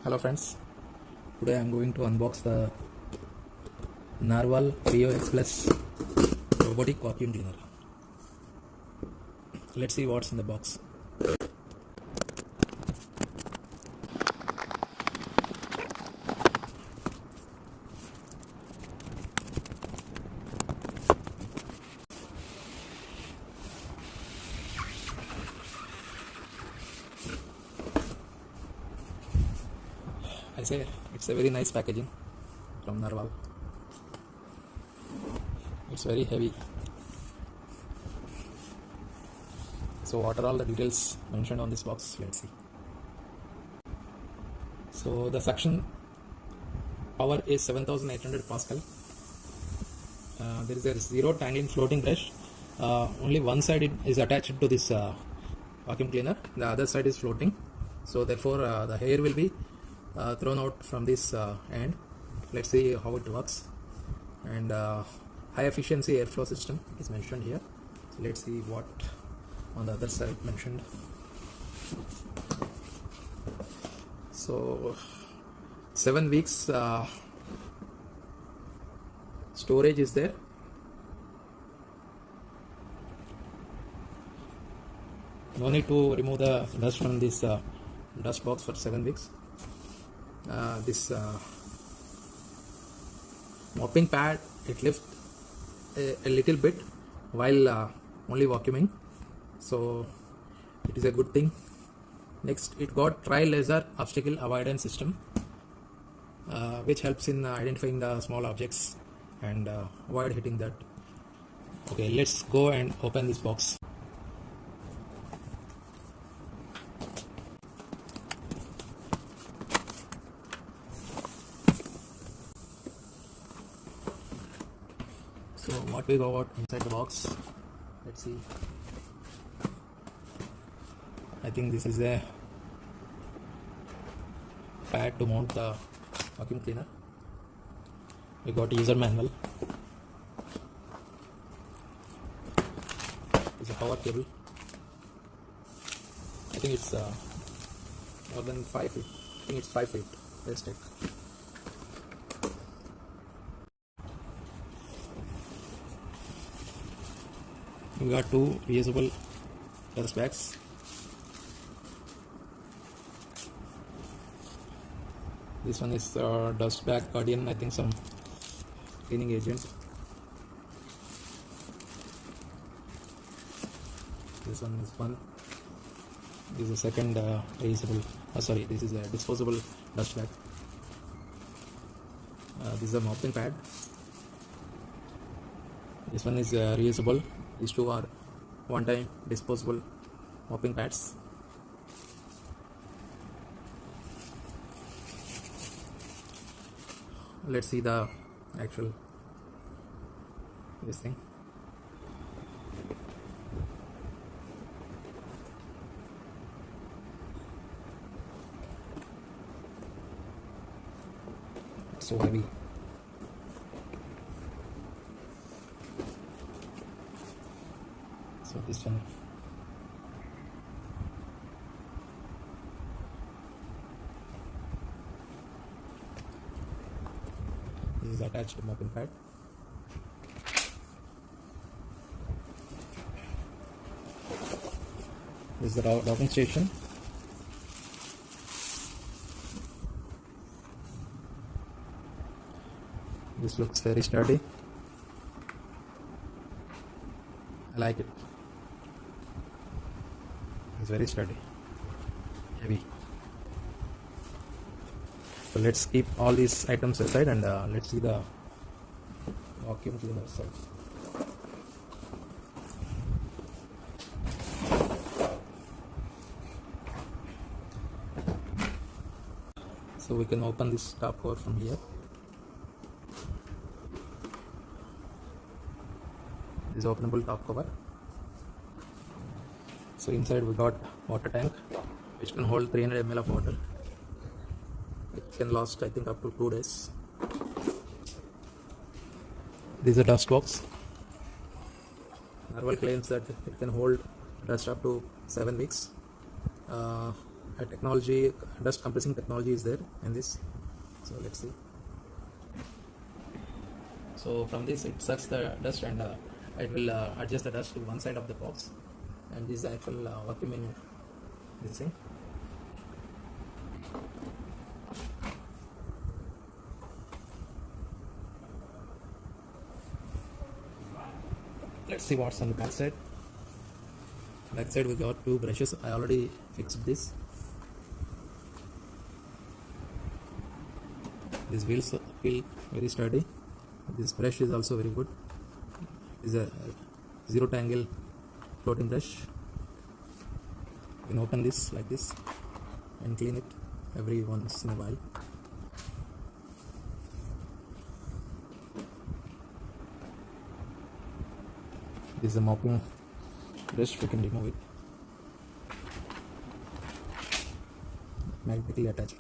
Hello friends, today I am going to unbox the Narwal X Plus robotic vacuum cleaner. Let's see what's in the box. I say it's a very nice packaging from Narwal. It's very heavy. So what are all the details mentioned on this box? Let's see. So the suction power is 7800 Pascal. There is a zero tangling floating brush. Only one side is attached to this vacuum cleaner. The other side is floating. So therefore the hair will be thrown out from this end. Let's see how it works. And high efficiency airflow system is mentioned here. So let's see what on the other side mentioned. So 7 weeks storage is there. No need to remove the dust from this dust box for 7 weeks. This mopping pad, it lifts a little bit while only vacuuming, so it is a good thing. Next, it got tri-laser obstacle avoidance system, which helps in identifying the small objects and avoid hitting that. Okay, let's go and open this box. So what we got inside the box, let's see. I think this is a pad to mount the vacuum cleaner. We got a user manual. It's a power cable. I think it's more than 5 feet. I think it's 5 feet. Let's check. We got 2 reusable dust bags. This one is dust bag guardian, I think some cleaning agent. This one is one. This is a second reusable, this is a disposable dust bag. This is a mopping pad. This one is reusable. These two are one-time disposable mopping pads. Let's see the actual this thing. It's so heavy. So this one, this is attached to mopping pad. This is the docking station. This looks very sturdy. I like it. It's very sturdy, heavy. So let's keep all these items aside and let's see the vacuum cleaner side. So we can open this top cover from here. This is openable top cover. So inside we got water tank which can hold 300 ml of water. It can last I think up to 2 days. This is a dust box. Narwal claims that it can hold dust up to 7 weeks. a technology, dust compressing technology is there in this. So let's see. So from this it sucks the dust and it will adjust the dust to one side of the box, and this is the actual vacuum in this thing. Let's see what's on the back side. Back side we got two brushes. I already fixed this. These wheels feel very sturdy. This brush is also very good. It's a zero tangle floating brush. You can open this like this and clean it every once in a while. This is a mopping brush, we can remove it. Magnetically attached.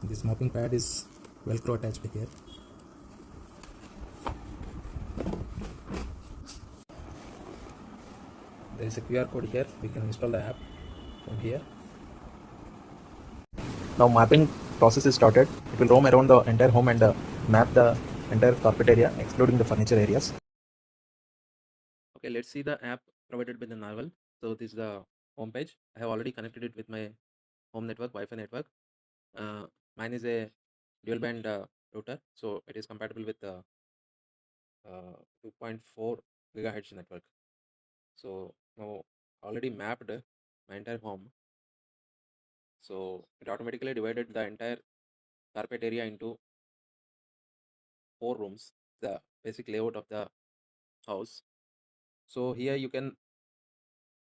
This mopping pad is velcro attached here. There is a QR code here, we can install the app from here. Now mapping process is started. It will roam around the entire home and map the entire carpet area excluding the furniture areas. Okay, let's see the app provided by the Narwal. So this is the home page. I have already connected it with my home network, Wi-Fi network. Mine is a dual band router, so it is compatible with the 2.4 gigahertz network. So now already mapped my entire home. So it automatically divided the entire carpet area into 4 rooms, the basic layout of the house. So here you can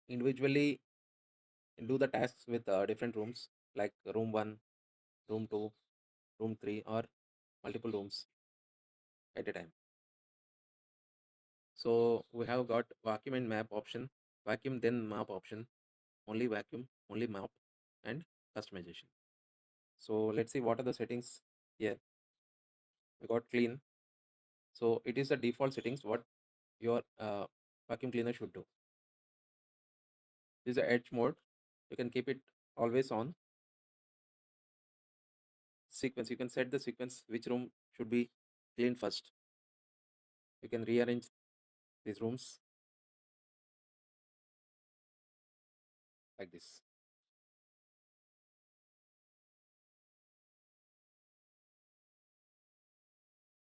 individually do the tasks with different rooms, like room 1, room 2, room 3, or multiple rooms at a time. So we have got vacuum and map option, vacuum then map option, only vacuum, only map, and customization. So let's see what are the settings here. We got clean. So it is the default settings what your vacuum cleaner should do. This is the edge mode. You can keep it always on. Sequence, you can set the sequence which room should be cleaned first. You can rearrange these rooms like this.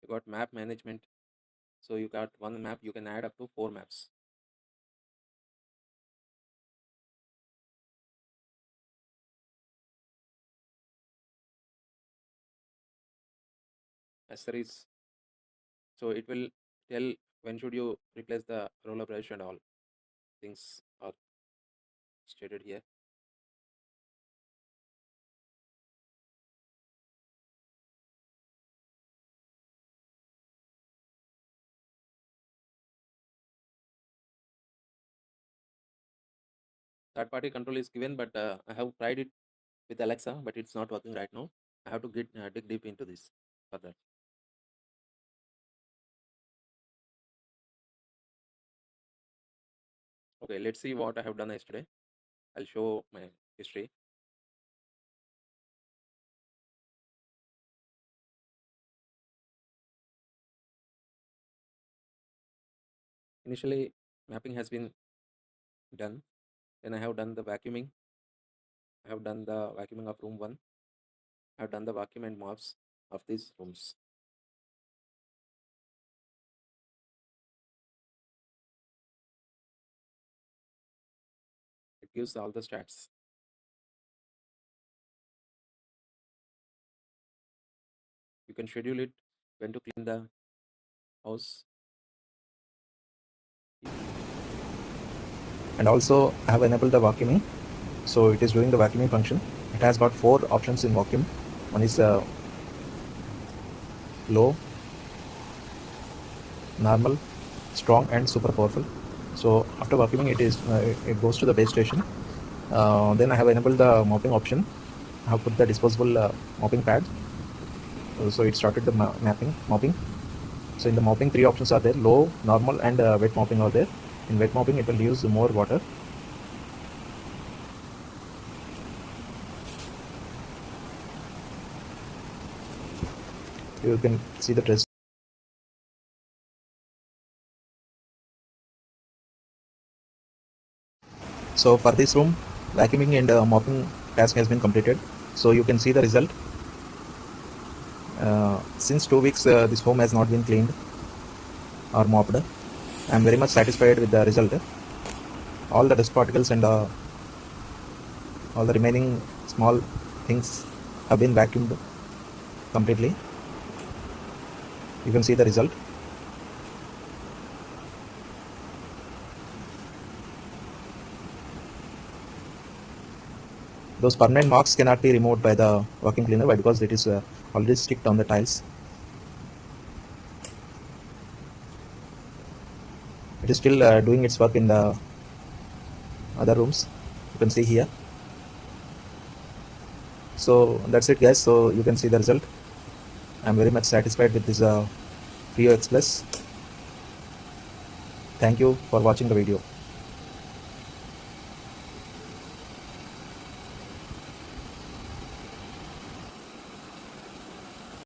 You got map management. So you got one map, you can add up to 4 maps. Accessories. So it will tell when should you replace the roller brush and all things are stated here. Third party control is given, but I have tried it with Alexa, but it's not working right now. I have to dig deep into this for that. Okay, let's see what I have done yesterday. I'll show my history. Initially, mapping has been done. Then I have done the vacuuming. I have done the vacuuming of room 1. I have done the vacuum and mops of these rooms. It gives all the stats. You can schedule it when to clean the house. And also I have enabled the vacuuming. So it is doing the vacuuming function. It has got 4 options in vacuum. One is low, normal, strong, and super powerful. So after vacuuming it goes to the base station. Then I have enabled the mopping option. I have put the disposable mopping pad. So it started the mopping. So in the mopping 3 options are there: low, normal, and wet mopping are there. In wet mopping it will use more water. You can see the result. So for this room, vacuuming and mopping task has been completed. So you can see the result. Since 2 weeks, this home has not been cleaned or mopped. I am very much satisfied with the result. All the dust particles and all the remaining small things have been vacuumed completely. You can see the result. Those permanent marks cannot be removed by the vacuum cleaner. Why? Because it is already sticked on the tiles. It is still doing its work in the other rooms. You can see here. So that's it, guys. So you can see the result. I'm very much satisfied with this freo X Plus. Thank you for watching the video.